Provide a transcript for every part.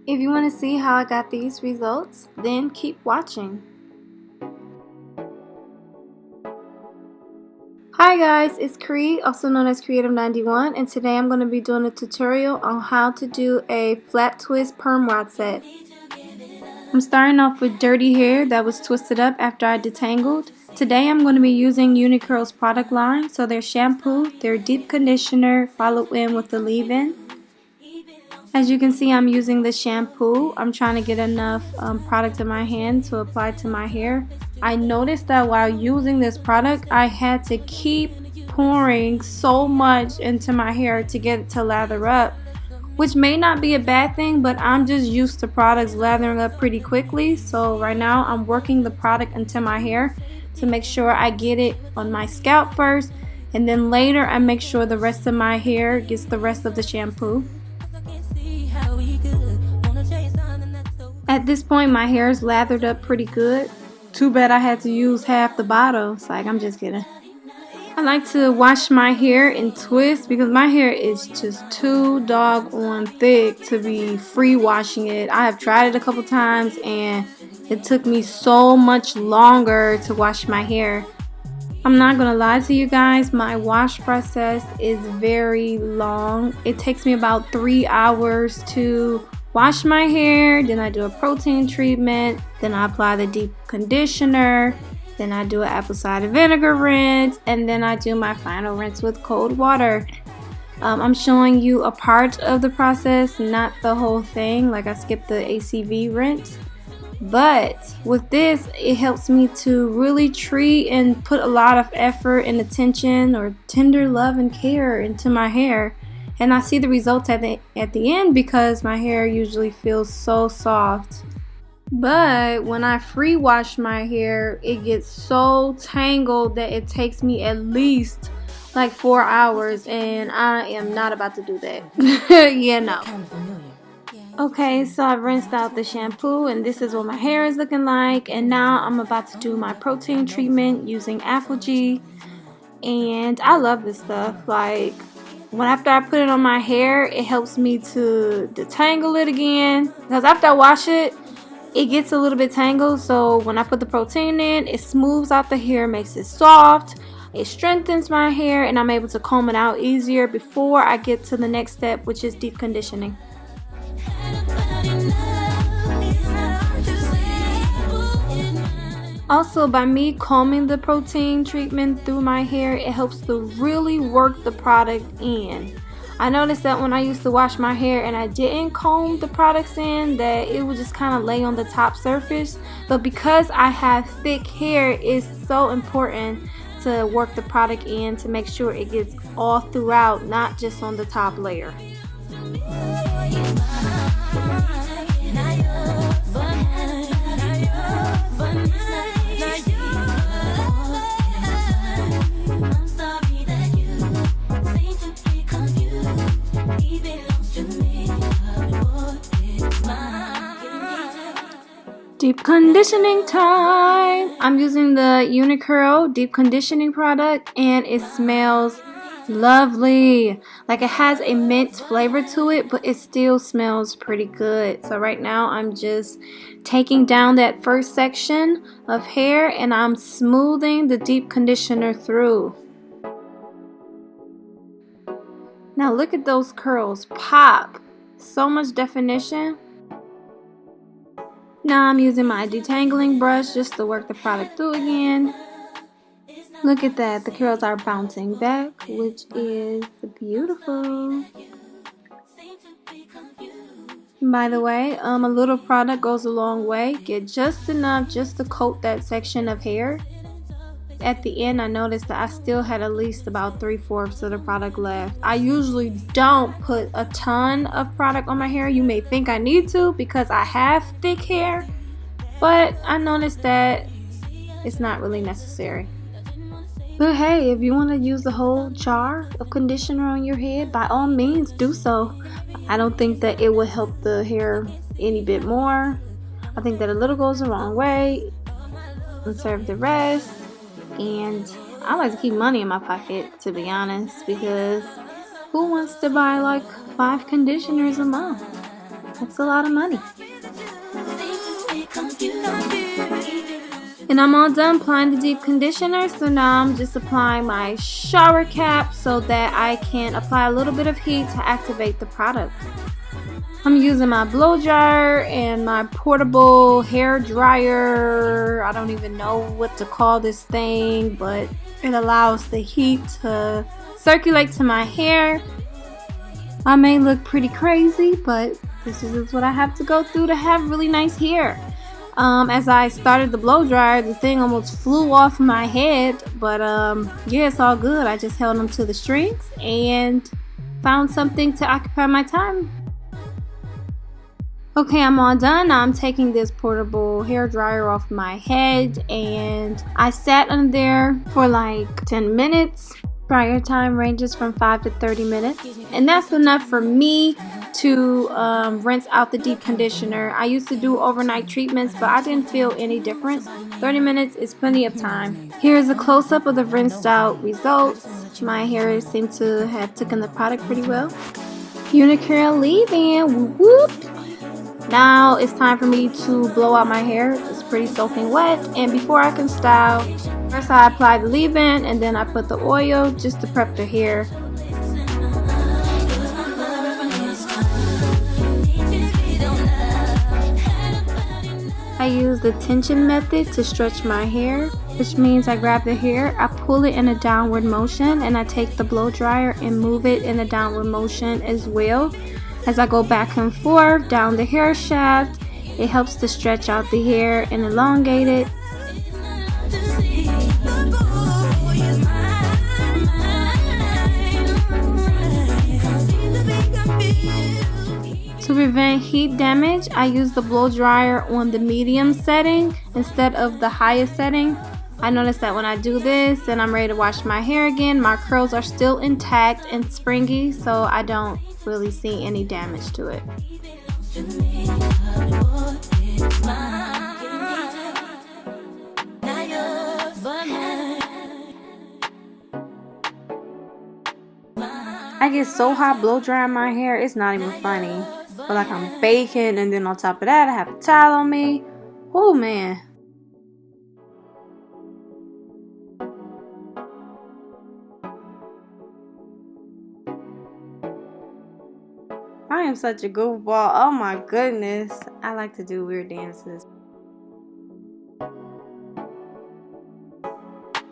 If you want to see how I got these results, then keep watching. Hi guys, it's Cree, also known as Creative91, and today I'm going to be doing a tutorial on how to do a flat twist perm rod set. I'm starting off with dirty hair that was twisted up after I detangled. Today I'm going to be using UniQurl's product line, so their shampoo, their deep conditioner, followed in with the leave-in. As you can see, I'm using the shampoo. I'm trying to get enough product in my hand to apply to my hair. I noticed that while using this product, I had to keep pouring so much into my hair to get it to lather up, which may not be a bad thing, but I'm just used to products lathering up pretty quickly. So right now I'm working the product into my hair to make sure I get it on my scalp first, and then later I make sure the rest of my hair gets the rest of the shampoo. At this point my hair is lathered up pretty good. Too bad I had to use half the bottle. It's like, I'm just kidding. I like to wash my hair and twist because my hair is just too doggone thick to be free washing it. I have tried it a couple times and it took me so much longer to wash my hair. I'm not gonna lie to you guys, my wash process is very long. It takes me about 3 hours to wash my hair, then I do a protein treatment, then I apply the deep conditioner, then I do an apple cider vinegar rinse, and then I do my final rinse with cold water. I'm showing you a part of the process, not the whole thing, like I skipped the ACV rinse. But with this, it helps me to really treat and put a lot of effort and attention or tender love and care into my hair. And I see the results at the end because my hair usually feels so soft. But when I free wash my hair, it gets so tangled that it takes me at least like 4 hours, and I am not about to do that. Yeah, no. Okay, so I've rinsed out the shampoo and this is what my hair is looking like, and now I'm about to do my protein treatment using G. And I love this stuff. Like, after I put it on my hair, it helps me to detangle it again, because after I wash it, it gets a little bit tangled. So when I put the protein in, it smooths out the hair, makes it soft, it strengthens my hair, and I'm able to comb it out easier before I get to the next step, which is deep conditioning. Also, by me combing the protein treatment through my hair, it helps to really work the product in. I noticed that when I used to wash my hair and I didn't comb the products in, that it would just kind of lay on the top surface. But because I have thick hair, it's so important to work the product in to make sure it gets all throughout, not just on the top layer. Deep conditioning time! I'm using the UniQurl deep conditioning product and it smells lovely. Like, it has a mint flavor to it, but it still smells pretty good. So right now I'm just taking down that first section of hair and I'm smoothing the deep conditioner through. Now look at those curls pop. So much definition. Now I'm using my detangling brush just to work the product through again. Look at that, the curls are bouncing back, which is beautiful. By the way, a little product goes a long way. Get just enough just to coat that section of hair. At the end, I noticed that I still had at least about 3/4 of the product left. I usually don't put a ton of product on my hair. You may think I need to because I have thick hair, but I noticed that it's not really necessary. But hey, if you want to use the whole jar of conditioner on your head, by all means do so. I don't think that it will help the hair any bit more. I think that a little goes a long way. Conserve the rest. And I like to keep money in my pocket, to be honest, because who wants to buy like 5 conditioners a month? That's a lot of money. And I'm all done applying the deep conditioner, so now I'm just applying my shower cap so that I can apply a little bit of heat to activate the product. I'm using my blow dryer and my portable hair dryer. I don't even know what to call this thing, but it allows the heat to circulate to my hair. I may look pretty crazy, but this is what I have to go through to have really nice hair. As I started the blow dryer, the thing almost flew off my head, but yeah, it's all good. I just held them to the strings and found something to occupy my time. Okay, I'm all done. Now I'm taking this portable hair dryer off my head, and I sat under there for like 10 minutes. Dryer time ranges from 5 to 30 minutes, and that's enough for me to rinse out the deep conditioner. I used to do overnight treatments, but I didn't feel any difference. 30 minutes is plenty of time. Here's a close-up of the rinsed out results. My hair seemed to have taken the product pretty well. UniQurl leave-in, whoop! Now it's time for me to blow out my hair. It's pretty soaking wet, and before I can style, first I apply the leave-in and then I put the oil just to prep the hair. I use the tension method to stretch my hair, which means I grab the hair, I pull it in a downward motion, and I take the blow dryer and move it in a downward motion as well. As I go back and forth down the hair shaft, it helps to stretch out the hair and elongate it. To prevent heat damage, I use the blow dryer on the medium setting instead of the highest setting. I noticed that when I do this and I'm ready to wash my hair again, my curls are still intact and springy, so I don't really see any damage to it. I get so hot blow drying my hair, it's not even funny. But like I'm baking, and then on top of that I have a towel on me. Oh man. I am such a goofball. Oh my goodness. I like to do weird dances.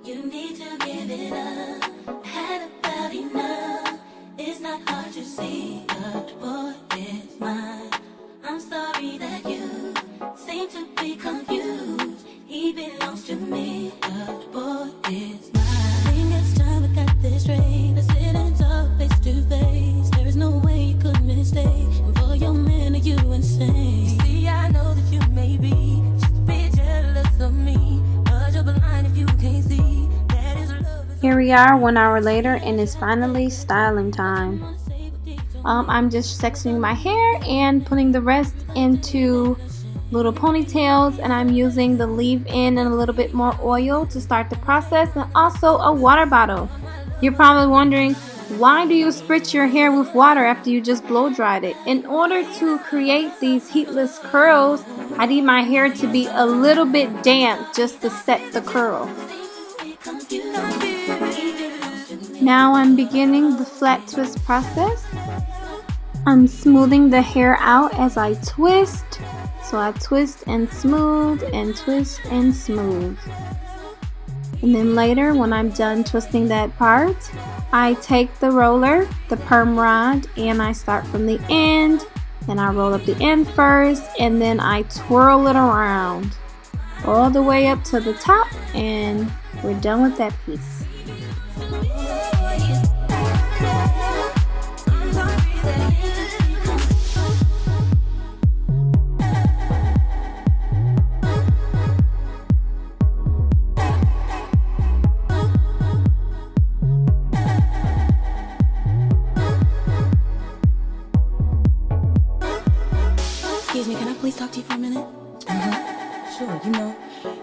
You need to give it up. Had about enough. It's not hard to see that boy is mine. I'm sorry that you seem to be confused. He belongs to me. That boy is mine. I think it's time we got this straight. Let's sit and talk face to face. There is no way you could mistake. And for your man, are you insane? You see, I know that you may be just be jealous of me, but you're blind if you can't see that is love. Here we are 1 hour later, and it's finally styling time. I'm just sectioning my hair and putting the rest into little ponytails, and I'm using the leave-in and a little bit more oil to start the process, and also a water bottle. You're probably wondering, why do you spritz your hair with water after you just blow dried it? In order to create these heatless curls, I need my hair to be a little bit damp just to set the curl. Now I'm beginning the flat twist process. I'm smoothing the hair out as I twist. So I twist and smooth and twist and smooth. And then later, when I'm done twisting that part, I take the roller, the perm rod, and I start from the end. And I roll up the end first, and then I twirl it around all the way up to the top, and we're done with that piece. Excuse me, can I please talk to you for a minute? Sure, you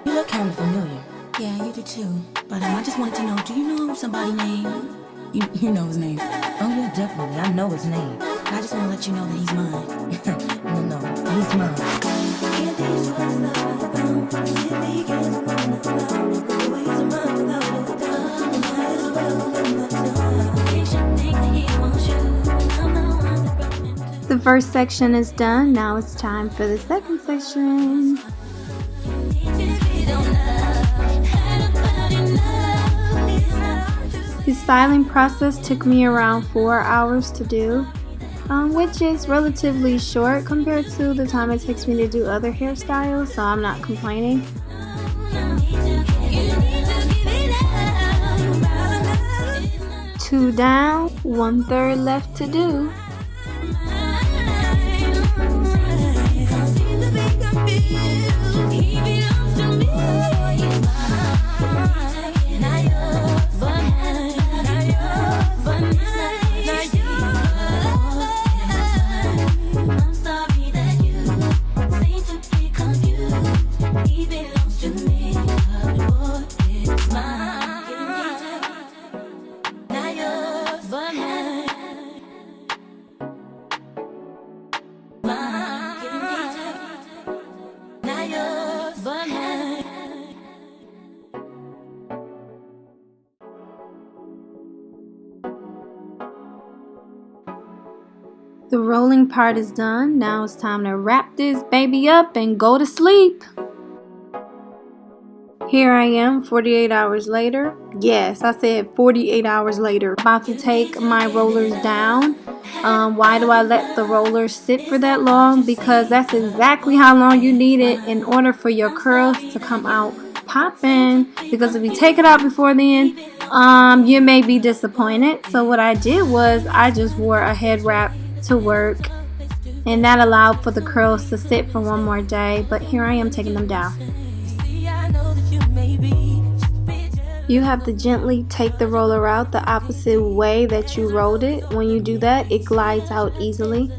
look kind of familiar. Yeah, you do too. But I just wanted to know, do you know somebody named... You know his name. Oh yeah, definitely. I know his name. I just want to let you know that he's mine. No, he's mine. The first section is done. Now it's time for the second section. The styling process took me around 4 hours to do, which is relatively short compared to the time it takes me to do other hairstyles, so I'm not complaining. Two down, 1/3 left to do. The rolling part is done. Now it's time to wrap this baby up and go to sleep. Here I am 48 hours later. Yes, I said 48 hours later. About to take my rollers down. Why do I let the rollers sit for that long? Because that's exactly how long you need it in order for your curls to come out popping. Because if you take it out before then, you may be disappointed. So what I did was I just wore a head wrap to work, and that allowed for the curls to sit for one more day. But here I am taking them down. You have to gently take the roller out the opposite way that you rolled it. When you do that, it glides out easily.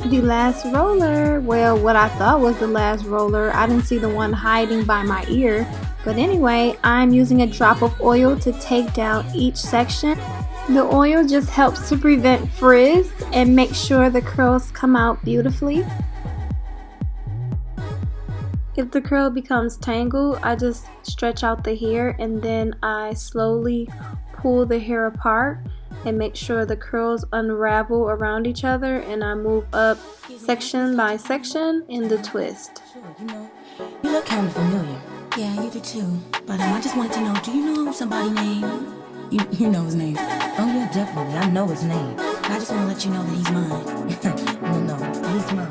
The last roller, well, what I thought was the last roller, I didn't see the one hiding by my ear, but anyway, I'm using a drop of oil to take down each section. The oil just helps to prevent frizz and make sure the curls come out beautifully. If the curl becomes tangled, I just stretch out the hair and then I slowly pull the hair apart and make sure the curls unravel around each other, and I move up section by section in the twist. You look kind of familiar. Yeah, you do too. But I just wanted to know, do you know somebody named? You know his name. Oh yeah, definitely. I know his name. I just want to let you know that he's mine. No, he's mine.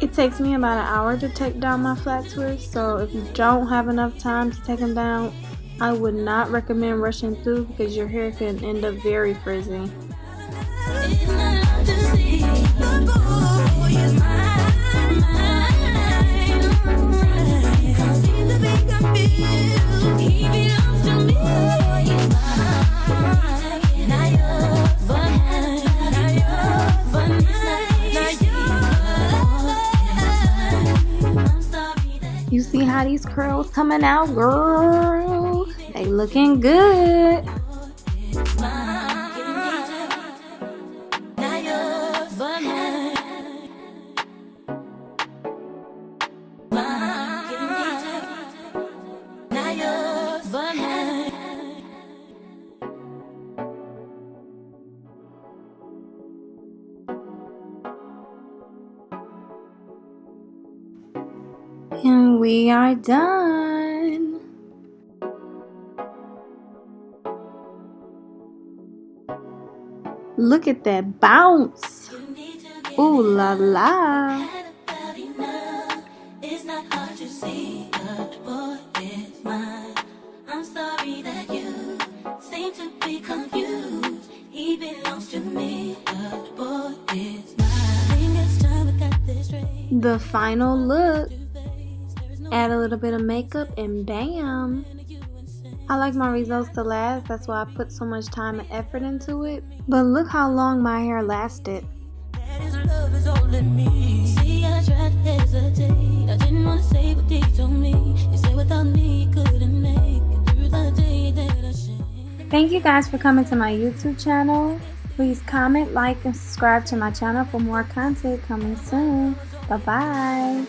It takes me about an hour to take down my flat twists, so if you don't have enough time to take them down, I would not recommend rushing through because your hair can end up very frizzy. You see how these curls coming out, girl? They looking good. And we are done. Look at that bounce. Ooh la la. It's not hard to see the boy is mine. I'm sorry that you seem to be confused. He belongs to me, the boy is mine. The final look. Add a little bit of makeup and bam. I like my results to last, that's why I put so much time and effort into it. But look how long my hair lasted. See, I tried to hesitate. I didn't want to say what they told me. You said without me you couldn't make it through the day that I should. Thank you guys for coming to my YouTube channel. Please comment, like, and subscribe to my channel for more content coming soon. Bye bye.